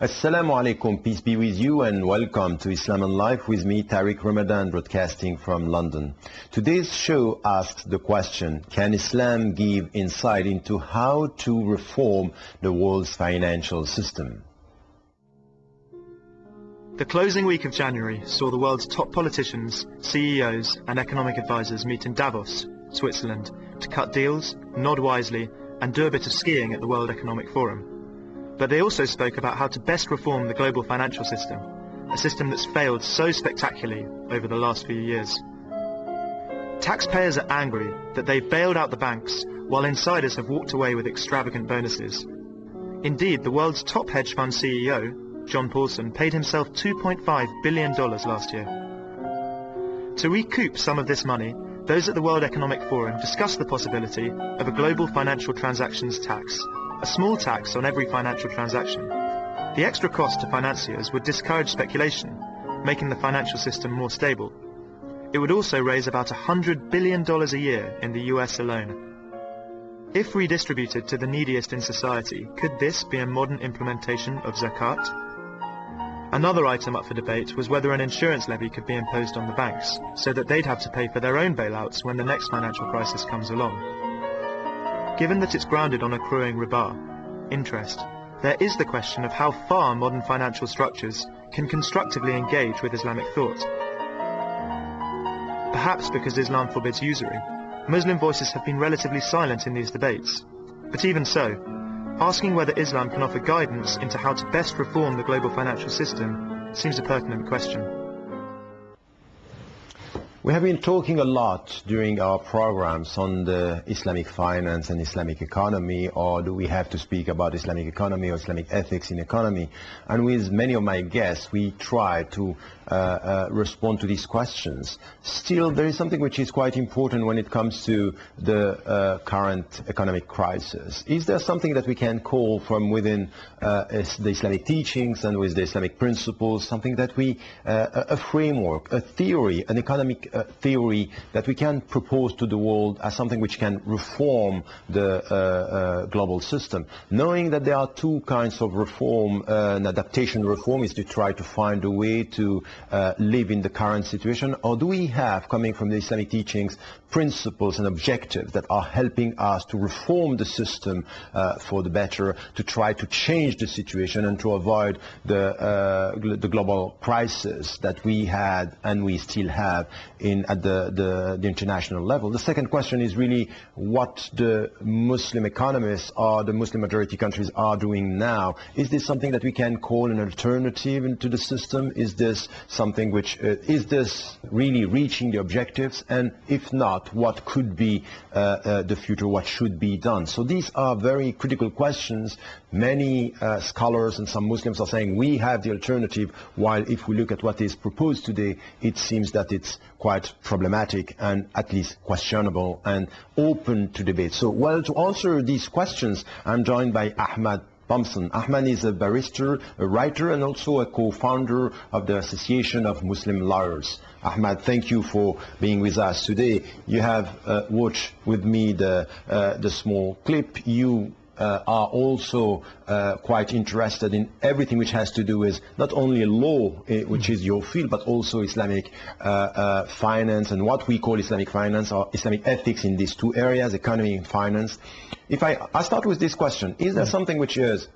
Assalamu alaikum, peace be with you, and welcome to Islam and Life with me, Tariq Ramadan, broadcasting from London. Today's show asks the question, can Islam give insight into how to reform the world's financial system? The closing week of January saw the world's top politicians, CEOs and economic advisors meet in Davos, Switzerland, to cut deals, nod wisely and do a bit of skiing at the World Economic Forum. But they also spoke about how to best reform the global financial system, a system that's failed so spectacularly over the last few years. Taxpayers are angry that they've bailed out the banks while insiders have walked away with extravagant bonuses. Indeed, the world's top hedge fund CEO, John Paulson, paid himself $2.5 billion last year. To recoup some of this money, those at the World Economic Forum discussed the possibility of a global financial transactions tax, a small tax on every financial transaction. The extra cost to financiers would discourage speculation, making the financial system more stable. It would also raise about $100 billion a year in the US alone. If redistributed to the neediest in society, could this be a modern implementation of zakat? Another item up for debate was whether an insurance levy could be imposed on the banks, so that they'd have to pay for their own bailouts when the next financial crisis comes along. Given that it's grounded on accruing riba, interest, there is the question of how far modern financial structures can constructively engage with Islamic thought. Perhaps because Islam forbids usury, Muslim voices have been relatively silent in these debates. But even so, asking whether Islam can offer guidance into how to best reform the global financial system seems a pertinent question. We have been talking a lot during our programs on the Islamic finance and Islamic economy, or do we have to speak about Islamic economy or Islamic ethics in economy? And with many of my guests, we try to respond to these questions. Still, there is something which is quite important when it comes to the current economic crisis. Is there something that we can call from within the Islamic teachings and with the Islamic principles, something that we, a framework, a theory, an economic theory that we can propose to the world as something which can reform the global system, knowing that there are two kinds of reform. An adaptation reform is to try to find a way to live in the current situation, or do we have, coming from the Islamic teachings, principles and objectives that are helping us to reform the system for the better, to try to change the situation and to avoid the global crisis that we had and we still have at the international level? The second question is really what the Muslim economists or the Muslim majority countries are doing now. Is this something that we can call an alternative to the system? Is this something which, is this really reaching the objectives? And if not, what could be the future, what should be done? So these are very critical questions. Many scholars and some Muslims are saying we have the alternative, while if we look at what is proposed today, it seems that it's quite problematic and at least questionable and open to debate. So, well, to answer these questions, I'm joined by Ahmad Thompson. Ahmad is a barrister, a writer, and also a co-founder of the Association of Muslim Lawyers. Ahmad, thank you for being with us today. You have watched with me the small clip. You are also quite interested in everything which has to do with not only law, which is your field, but also Islamic finance and what we call Islamic finance or Islamic ethics in these two areas, economy and finance. If I start with this question, is there something which is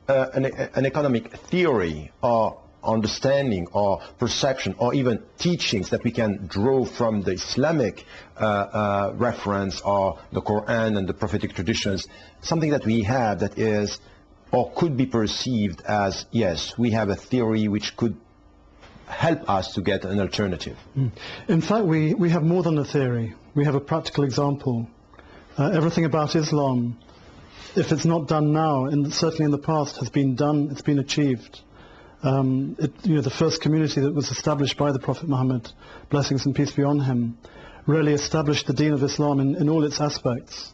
an economic theory or understanding or perception or even teachings that we can draw from the Islamic reference or the Quran and the prophetic traditions, something that we have that is or could be perceived as, yes, we have a theory which could help us to get an alternative? In fact, we have more than a theory. We have a practical example. Everything about Islam, if it's not done now, and certainly in the past, has been done, it's been achieved. The first community that was established by the Prophet Muhammad, blessings and peace be on him, really established the deen of Islam in all its aspects.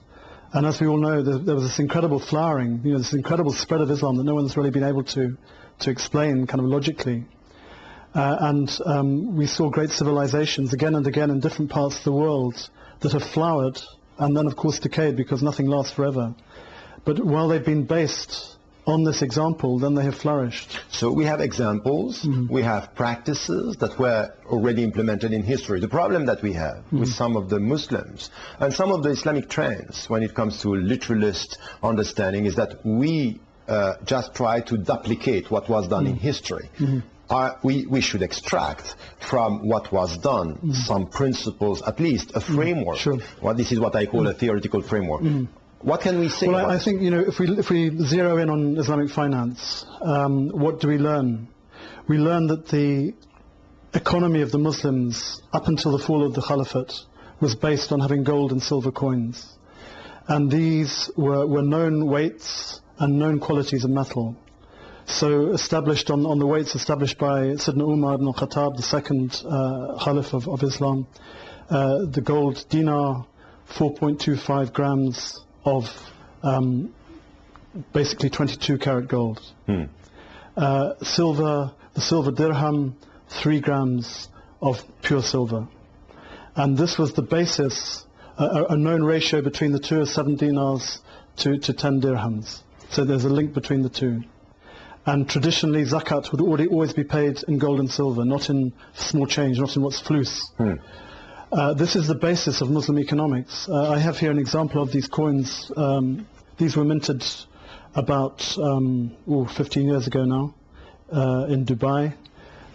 And as we all know, there was this incredible flowering, this incredible spread of Islam that no one's really been able to explain kind of logically. We saw great civilizations again and again in different parts of the world that have flowered and then of course decayed, because nothing lasts forever. But while they've been based on this example, then they have flourished. So we have examples, we have practices that were already implemented in history. The problem that we have with some of the Muslims and some of the Islamic trends when it comes to literalist understanding is that we just try to duplicate what was done in history. We should extract from what was done some principles, at least a framework. Sure. Well, this is what I call a theoretical framework. What can we say? Well, I think, you know, if we zero in on Islamic finance, what do we learn? We learn that the economy of the Muslims up until the fall of the Caliphate was based on having gold and silver coins. And these were known weights and known qualities of metal. So established on the weights established by Sayyidina Umar ibn al-Khattab, the second Caliph of Islam, the gold dinar, 4.25 grams of basically 22 karat gold. Silver, the silver dirham, 3 grams of pure silver. And this was the basis, a known ratio between the two of 7 dinars to 10 dirhams. So there's a link between the two. And traditionally zakat would always be paid in gold and silver, not in small change, not in what's flus. This is the basis of Muslim economics. I have here an example of these coins. These were minted about 15 years ago now in Dubai.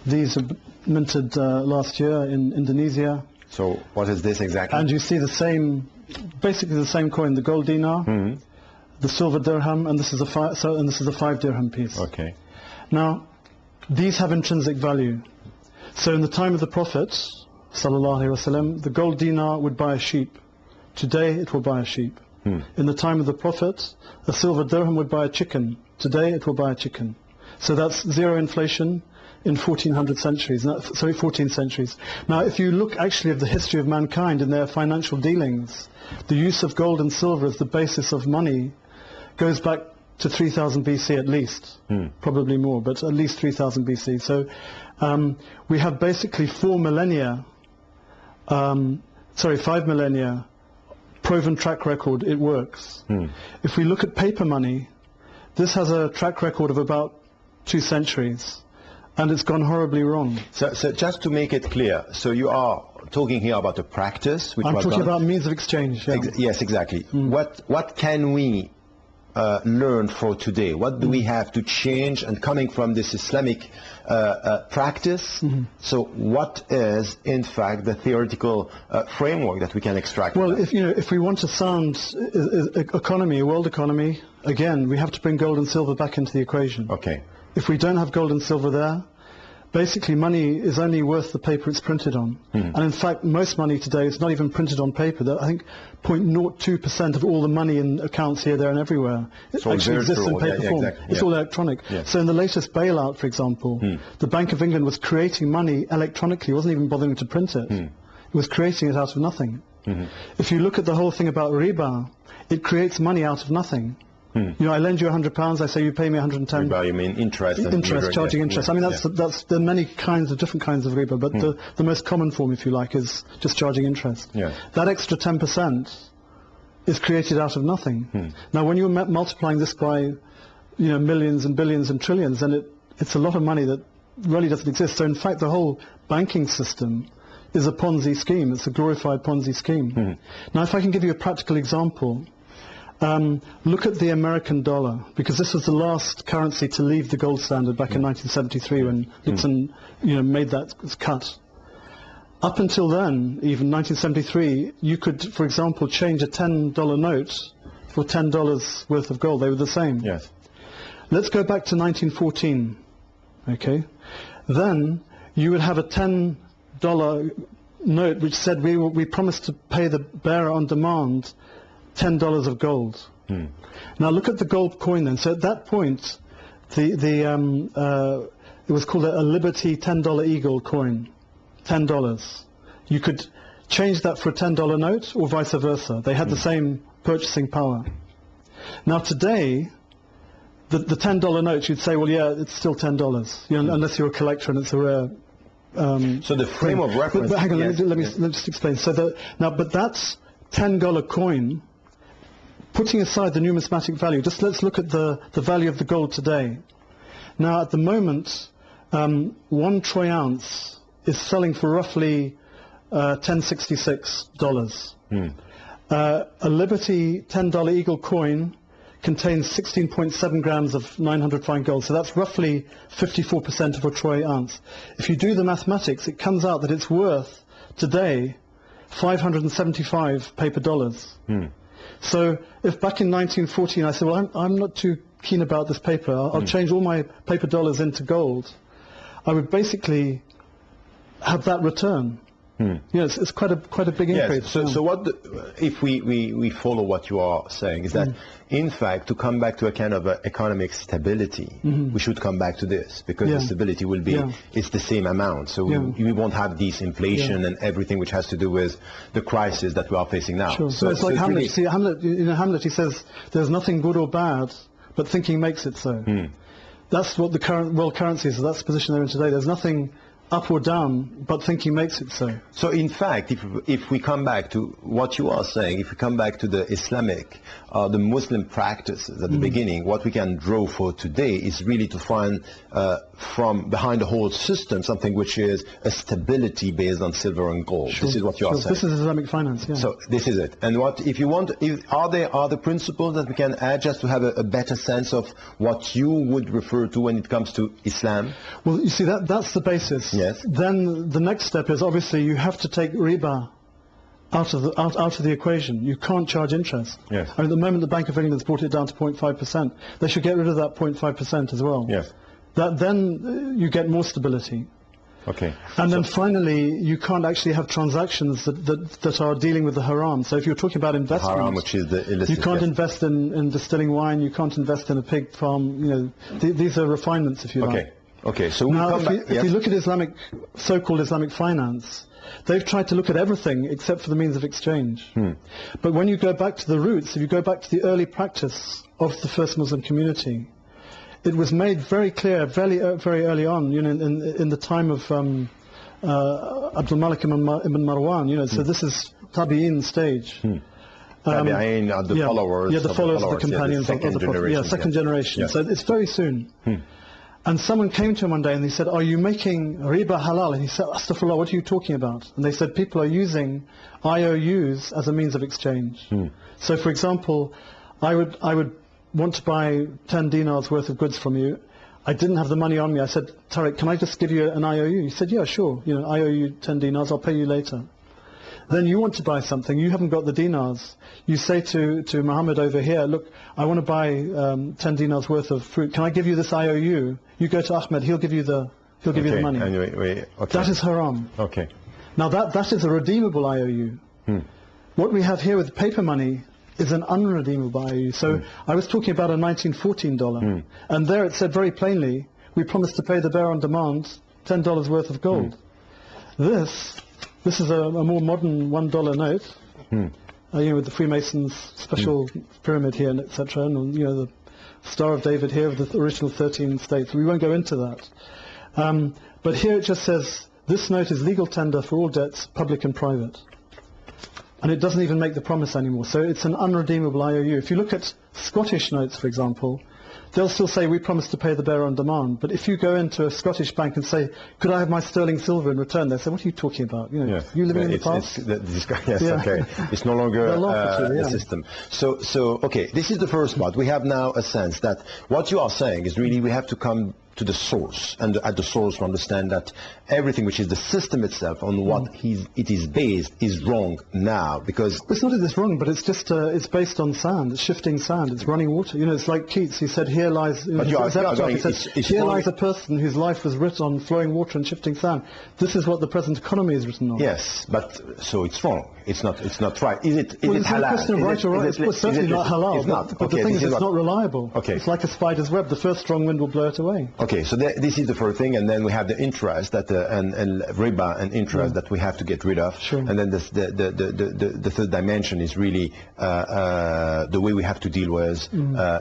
These are minted last year in Indonesia. So what is this exactly? And you see the same, basically the same coin, the gold dinar, the silver dirham, and this is a 5 dirham piece. Okay. Now, these have intrinsic value. So in the time of the Prophet, sallallahu alaihi wasallam, the gold dinar would buy a sheep. Today it will buy a sheep. In the time of the Prophet, a silver dirham would buy a chicken. Today it will buy a chicken. So that's zero inflation in 1400 centuries. 14 centuries. Now, if you look actually at the history of mankind in their financial dealings, the use of gold and silver as the basis of money goes back to 3000 BC at least, probably more, but at least 3000 BC. So we have basically 5 millennia, proven track record, it works. If we look at paper money, this has a track record of about 2 centuries, and it's gone horribly wrong. So just to make it clear, so you are talking here about a practice which I'm was talking done. about means of exchange. Yeah. Yes, exactly. What can we learn for today? What do we have to change? And coming from this Islamic practice, so what is in fact the theoretical framework that we can extract? Well, if we want a sound economy, a world economy, again, we have to bring gold and silver back into the equation. Okay. If we don't have gold and silver there, basically money is only worth the paper it's printed on. And in fact, most money today is not even printed on paper. I think 0.02% of all the money in accounts here, there and everywhere actually exists in paper form. It's all electronic. So in the latest bailout, for example, the Bank of England was creating money electronically. It wasn't even bothering to print it. It was creating it out of nothing. If you look at the whole thing about riba, it creates money out of nothing. You know, I lend you £100, I say you pay me 110. Riba, you mean interest? Interest, charging interest. I mean, there are many different kinds of riba, but the most common form, if you like, is just charging interest. That extra 10% is created out of nothing. Now, when you're multiplying this by, millions and billions and trillions, then it's a lot of money that really doesn't exist. So in fact, the whole banking system is a Ponzi scheme. It's a glorified Ponzi scheme. Now, if I can give you a practical example. Look at the American dollar, because this was the last currency to leave the gold standard back in 1973 when Nixon made that cut. Up until then, even 1973, you could, for example, change a $10 note for $10 worth of gold. They were the same. Yes. Let's go back to 1914. Okay. Then you would have a $10 note which said we promised to pay the bearer on demand $10 of gold. Now look at the gold coin then. So at that point, it was called a Liberty $10 Eagle coin. $10. You could change that for a $10 note or vice versa. They had the same purchasing power. Now today, the $10 note, you'd say, well, yeah, it's still $10. Unless you're a collector and it's a rare. So the frame of reference. But hang on, let me just explain. So but that's $10 coin Putting aside the numismatic value, just let's look at the value of the gold today. Now, at the moment, 1 troy ounce is selling for roughly $1066. A Liberty $10 Eagle coin contains 16.7 grams of 900 fine gold, so that's roughly 54% of a troy ounce. If you do the mathematics, it comes out that it's worth today 575 paper dollars. So if back in 1914 I said, well, I'm not too keen about this paper, I'll change all my paper dollars into gold, I would basically have that return. Yes, it's quite a big increase. Yes. So what if we follow what you are saying is that in fact, to come back to a kind of economic stability, we should come back to this, because the stability will be it's the same amount, so we won't have this inflation and everything which has to do with the crisis that we are facing now. Sure. So it's like Hamlet. Really, see, Hamlet, he says there's nothing good or bad, but thinking makes it so. That's what the current world currency is. That's the position they're in today. There's nothing up or down, but thinking makes it so. So in fact, if we come back to what you are saying, if we come back to the Islamic, the Muslim practices at the beginning, what we can draw for today is really to find from behind the whole system something which is a stability based on silver and gold. Sure. This is what you are saying. This is Islamic finance, yeah. So this is it. And what, if you want, are there other principles that we can add just to have a better sense of what you would refer to when it comes to Islam? Well, you see, that's the basis. Yes. Then the next step is obviously you have to take riba out of the equation. You can't charge interest. Yes. I mean, at the moment the Bank of England has brought it down to 0.5%. They should get rid of that 0.5% as well. Yes. Then you get more stability. Okay. And then finally, you can't actually have transactions that are dealing with the haram. So if you're talking about investment, haram, which is the illicit, you can't invest in distilling wine. You can't invest in a pig farm. You know, these are refinements, if you like. Okay. So now, if you look at so-called Islamic finance, they've tried to look at everything except for the means of exchange. But when you go back to the roots, if you go back to the early practice of the first Muslim community, it was made very clear very early on, you know, in the time of Abdul Malik ibn Marwan, you know. So this is Tabi'in stage. Tabi'in are the followers. Yeah, the followers of the companions of the Prophet. Second generation. Yes. So it's very soon. And someone came to him one day and he said, "Are you making riba halal?" And he said, "Astaghfirullah, what are you talking about?" And they said, "People are using IOUs as a means of exchange." So, for example, I would want to buy 10 dinars worth of goods from you. I didn't have the money on me. I said, "Tariq, can I just give you an IOU?" He said, "Yeah, sure. You know, I owe you 10 dinars. I'll pay you later." Then you want to buy something. You haven't got the dinars. You say to Muhammad over here, "Look, I want to buy 10 dinars worth of fruit. Can I give you this IOU?" You go to Ahmed. He'll give you the money. Anyway, That is haram. Okay. Now that is a redeemable IOU. What we have here with paper money is an unredeemable IOU. So I was talking about a 1914 dollar, and there it said very plainly, we promised to pay the bearer on demand $10 worth of gold. This is a more modern $1 note, you know, with the Freemasons special pyramid here, and etc., and you know, the Star of David here with the original 13 states. We won't go into that. But here it just says, this note is legal tender for all debts, public and private. And it doesn't even make the promise anymore. So it's an unredeemable IOU. If you look at Scottish notes, for example, they'll still say, we promise to pay the bearer on demand. But if you go into a Scottish bank and say, could I have my sterling silver in return? They say, what are you talking about? You know, you living in the past? Okay. It's no longer the system. So, okay, this is the first part. We have now a sense that what you are saying is really we have to come to the source, and at the source we understand that everything which is the system itself on what it is based is wrong now, because it's not that it's wrong, but it's just it's based on sand. It's shifting sand. It's running water. You know, it's like Keats. He said, "Here lies." Here lies a person whose life was written on flowing water and shifting sand. This is what the present economy is written on. Yes, but so it's wrong. It's not right. Is it? Well, is it's it halal? not a question of right or right. It's certainly not halal. It's not. But the thing is, it's not reliable. Okay. It's like a spider's web. The first strong wind will blow it away. Okay, so this is the first thing, and then we have the interest that and riba and interest that we have to get rid of. Sure. And then the third dimension is really the way we have to deal with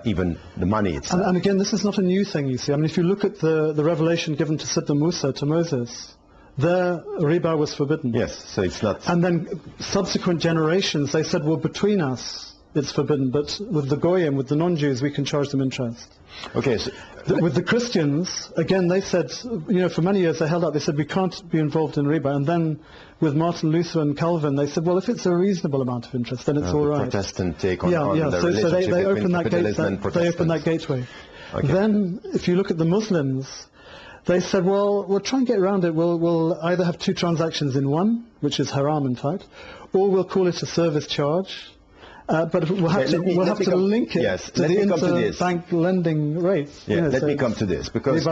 even the money itself. And again, this is not a new thing, you see. I mean, if you look at the revelation given to Sidna Musa, to Moses, there riba was forbidden. Yes, so it's not. And then subsequent generations, they said, well, between us, it's forbidden. But with the Goyim, with the non-Jews, we can charge them interest. Okay. So, With the Christians, again, they said, for many years they held up, they said we can't be involved in riba. And then with Martin Luther and Calvin, they said, well, if it's a reasonable amount of interest, then it's all right. Protestant take on the so relationship they between opened that capitalism and they opened that gateway. Okay. Then, if you look at the Muslims, they said, well, we'll try and get around it. We'll either have two transactions in one, which is haram in fact, or we'll call it a service charge. But we'll have to link it to the interbank lending rates. Yeah, let me come to this, because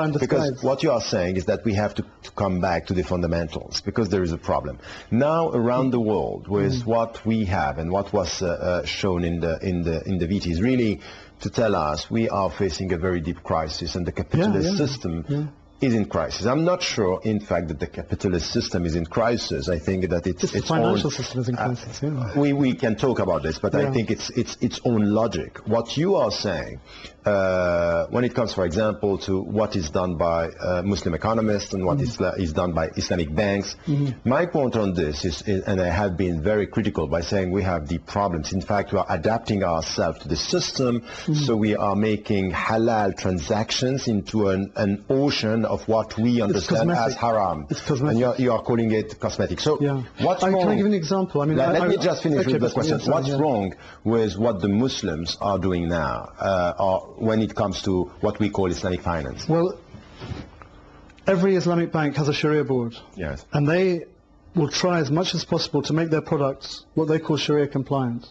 what you are saying is that we have to come back to the fundamentals, because there is a problem. Now around the world, with what we have and what was shown in the VT is really to tell us we are facing a very deep crisis, and the capitalist system is in crisis. I'm not sure, in fact, that the capitalist system is in crisis. I think that it's the financial system is in crisis. We can talk about this, but I think it's its own logic. What you are saying, when it comes, for example, to what is done by Muslim economists and what is done by Islamic banks, my point on this is, and I have been very critical by saying we have deep problems. In fact, we are adapting ourselves to the system, so we are making halal transactions into an ocean of what we understand as haram. And you are calling it cosmetic. So what's wrong? Can I give an example? I mean, let me just finish with the question. What's wrong with what the Muslims are doing now, or when it comes to what we call Islamic finance? Well, every Islamic bank has a Sharia board. Yes. And they will try as much as possible to make their products what they call Sharia compliant.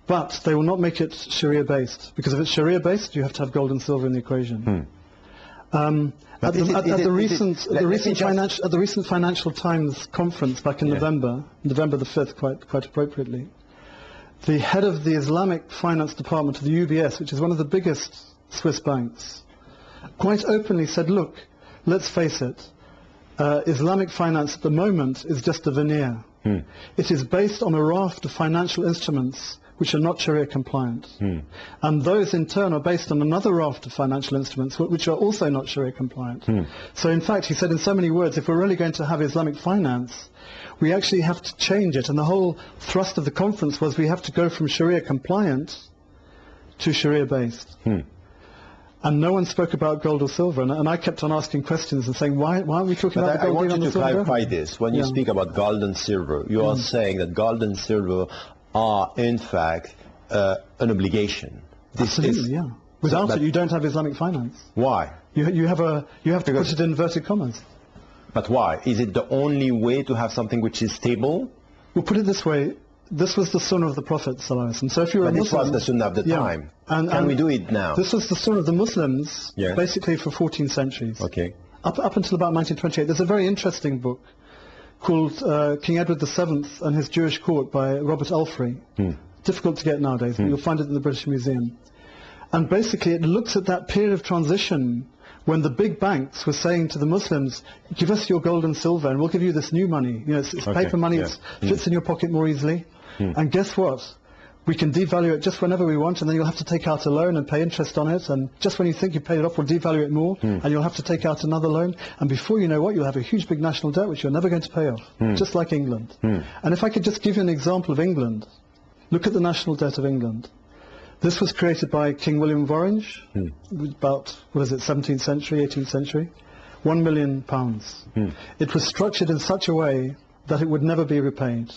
But they will not make it Sharia based, because if it's Sharia based, you have to have gold and silver in the equation. At the recent Financial Times conference back in November the 5th, quite appropriately, the head of the Islamic finance department of the UBS, which is one of the biggest Swiss banks, quite openly said, look, let's face it, Islamic finance at the moment is just a veneer. It is based on a raft of financial instruments which are not Sharia compliant. And those in turn are based on another raft of financial instruments which are also not Sharia compliant. So in fact, he said in so many words, if we're really going to have Islamic finance, we actually have to change it. And the whole thrust of the conference was we have to go from Sharia compliant to Sharia based. And no one spoke about gold or silver. And I kept on asking questions and saying, why aren't we talking about the gold and the silver? I want you to clarify this. When you speak about gold and silver, you are saying that gold and silver are in fact an obligation. Absolutely, Without it, you don't have Islamic finance. Why? You have to put it in inverted commas. But why? Is it the only way to have something which is stable? We'll put it this way. This was the sunnah of the Prophet ﷺ. So if you're a Muslim, this was the sunnah of the time. Can we do it now? This was the sunnah of the Muslims, basically for 14 centuries. Okay. Up until about 1928. There's a very interesting book called King Edward VII and His Jewish Court by Robert Elfrey. Difficult to get nowadays, but you'll find it in the British Museum. And basically it looks at that period of transition when the big banks were saying to the Muslims, give us your gold and silver and we'll give you this new money. It's paper money, it fits in your pocket more easily. And guess what? We can devalue it just whenever we want, and then you'll have to take out a loan and pay interest on it, and just when you think you've paid it off, we'll devalue it more, and you'll have to take out another loan, and before you know what, you'll have a huge big national debt which you're never going to pay off, just like England. And if I could just give you an example of England, look at the national debt of England. This was created by King William of Orange, about, 17th century, 18th century, £1 million. It was structured in such a way that it would never be repaid.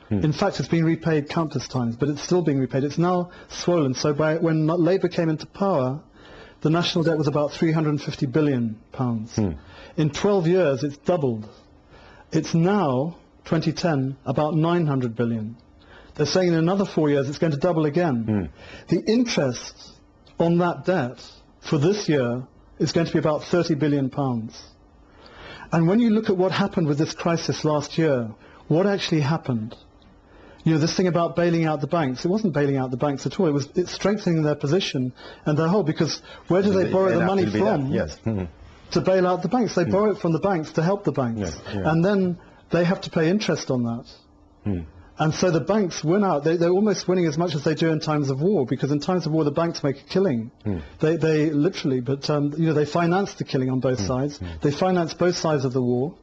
In fact, it's been repaid countless times, but it's still being repaid. It's now swollen. So when Labour came into power, the national debt was about £350 billion. In 12 years, it's doubled. It's now, 2010, about £900 billion. They're saying in another 4 years, it's going to double again. The interest on that debt for this year is going to be about £30 billion. And when you look at what happened with this crisis last year, what actually happened? This thing about bailing out the banks, it wasn't bailing out the banks at all. It's strengthening their position and their hold, because where do they borrow the money from to bail out the banks? They borrow it from the banks to help the banks. And then they have to pay interest on that. And so the banks win out. They're almost winning as much as they do in times of war, because in times of war the banks make a killing. They literally, but they finance the killing on both sides. They finance both sides of the war.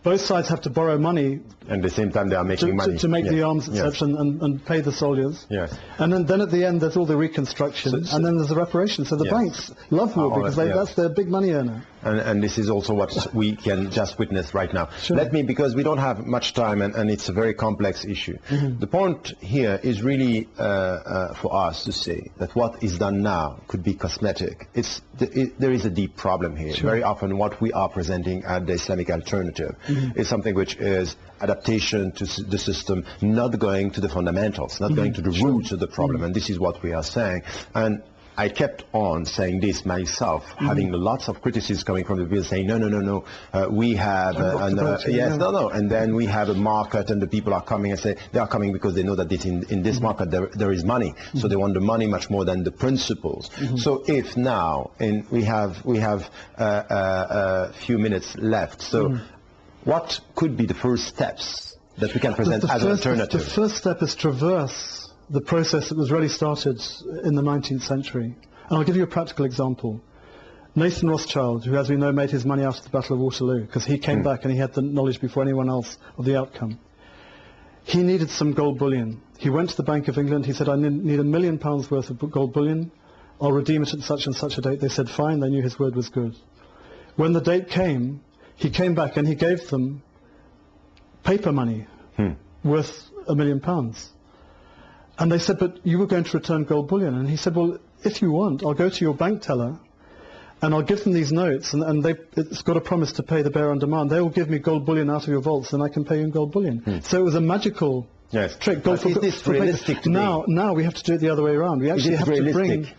both sides have to borrow money And at the same time, they are making money. to make Yes. the arms Yes. exception and pay the soldiers. Yes. And then at the end, there's all the reconstruction, So- and then there's the reparation. So the Yes. banks love war because yes. that's their big money earner. And this is also what we can just witness right now. Sure. Let me, because we don't have much time and it's a very complex issue. The point here is really for us to say that what is done now could be cosmetic. There is a deep problem here. Sure. Very often what we are presenting at the Islamic alternative is something which is adaptation to the system, not going to the fundamentals, not going to the roots of the problem. And this is what we are saying. And I kept on saying this myself, having lots of criticism coming from the people saying, no, we have, and then we have a market and the people are coming and say, they are coming because they know that in this market there is money, so they want the money much more than the principles. So if now, and we have a few minutes left, so what could be the first steps that we can present as an alternative? The first step is traverse the process that was really started in the 19th century. And I'll give you a practical example. Nathan Rothschild, who, as we know, made his money out of the Battle of Waterloo, because he came back and he had the knowledge before anyone else of the outcome. He needed some gold bullion. He went to the Bank of England. He said, I need £1 million worth of gold bullion. I'll redeem it at such and such a date. They said, fine. They knew his word was good. When the date came, he came back and he gave them paper money worth £1 million. And they said, but you were going to return gold bullion. And he said, well, if you want, I'll go to your bank teller and I'll give them these notes, and it's got a promise to pay the bearer on demand. They will give me gold bullion out of your vaults, and I can pay you in gold bullion. So it was a magical trick. But is this realistic today? Now we have to do it the other way around. We actually have realistic?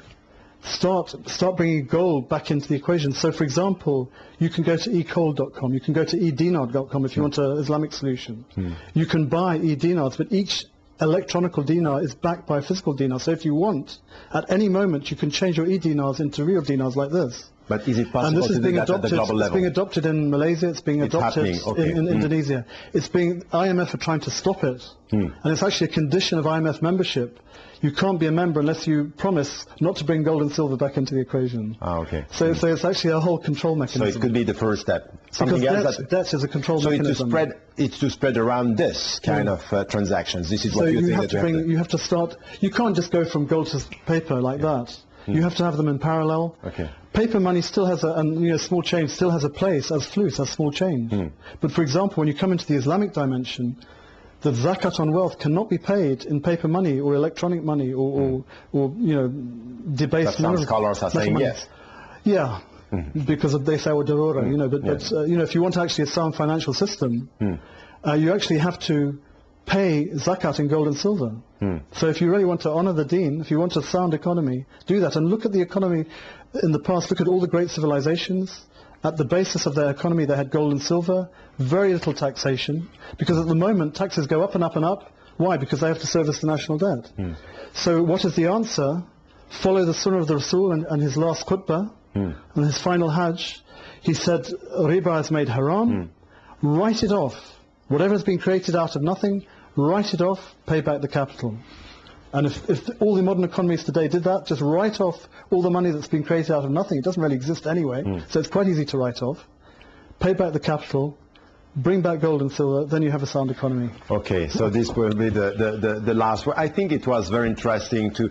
to start bringing gold back into the equation. So, for example, you can go to ecold.com, you can go to edinar.com if you want an Islamic solution. You can buy e-dinars, but each electronical dinar is backed by a physical dinar. So if you want, at any moment, you can change your e-dinars into real dinars like this. But is it possible And this is to being do that at the adopted. global It's level? being adopted in Malaysia. It's being adopted in Indonesia. It's being IMF are trying to stop it, and it's actually a condition of IMF membership. You can't be a member unless you promise not to bring gold and silver back into the equation. Okay. So it's actually a whole control So mechanism. it could be the first step. Because debt is a control mechanism. It's to spread around this kind of transactions. This is So what you you think have that to you have to start. You can't just go from gold to paper like that. You have to have them in parallel. Okay. Paper money still has small change still has a place as flute, as small change. But for example, when you come into the Islamic dimension, the zakat on wealth cannot be paid in paper money or electronic money or debased. But some scholars are saying money. yes. Yeah. Because they say darura, but if you want actually a sound financial system, you actually have to pay zakat in gold and silver. So if you really want to honor the deen, if you want a sound economy, do that. And look at the economy in the past. Look at all the great civilizations. At the basis of their economy, they had gold and silver, very little taxation, because at the moment taxes go up and up and up. Why? Because they have to service the national debt. So what is the answer? Follow the sunnah of the Rasul and his last khutbah, and his final hajj. He said, riba is made haram, write it off. Whatever has been created out of nothing, write it off, pay back the capital. And if all the modern economies today did that, just write off all the money that's been created out of nothing. It doesn't really exist anyway, so it's quite easy to write off. Pay back the capital, bring back gold and silver, then you have a sound economy. Okay, so this will be the last word. I think it was very interesting to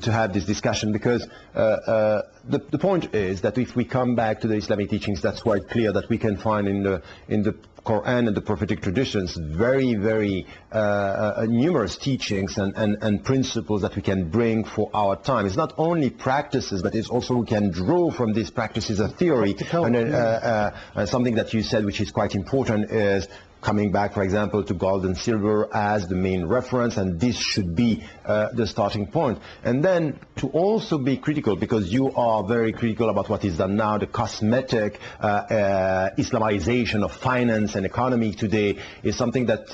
have this discussion, because the point is that if we come back to the Islamic teachings, that's quite clear that we can find in the Quran and the prophetic traditions very, very numerous teachings and principles that we can bring for our time. It's not only practices, but it's also we can draw from these practices a theory. And something that you said, which is quite important, is coming back, for example, to gold and silver as the main reference, and this should be the starting point. And then to also be critical, because you are very critical about what is done now, the cosmetic Islamization of finance and economy today is something that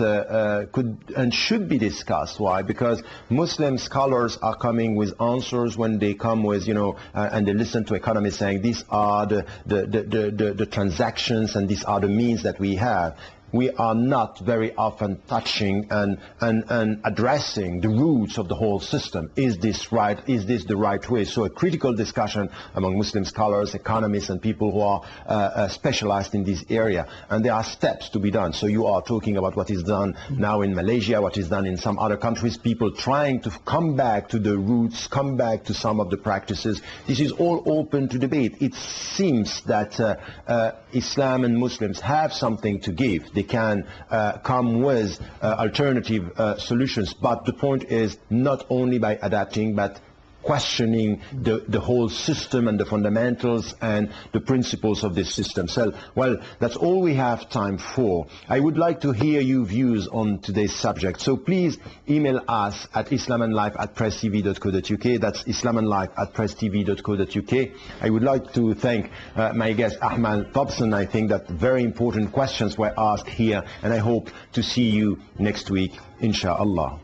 could and should be discussed. Why? Because Muslim scholars are coming with answers when they come with, and they listen to economists saying these are the transactions and these are the means that we have. we are not very often touching and addressing the roots of the whole system. Is this right? Is this the right way? So a critical discussion among Muslim scholars, economists, and people who are specialized in this area. And there are steps to be done. So you are talking about what is done now in Malaysia, what is done in some other countries, people trying to come back to the roots, come back to some of the practices. This is all open to debate. It seems that Islam and Muslims have something to give. They can come with alternative solutions, but the point is not only by adapting, but questioning the whole system and the fundamentals and the principles of this system. So, well, that's all we have time for. I would like to hear your views on today's subject. So please email us at islamandlife@presstv.co.uk. That's islamandlife@presstv.co.uk. I would like to thank my guest Ahmad Thompson. I think that very important questions were asked here, and I hope to see you next week, inshallah.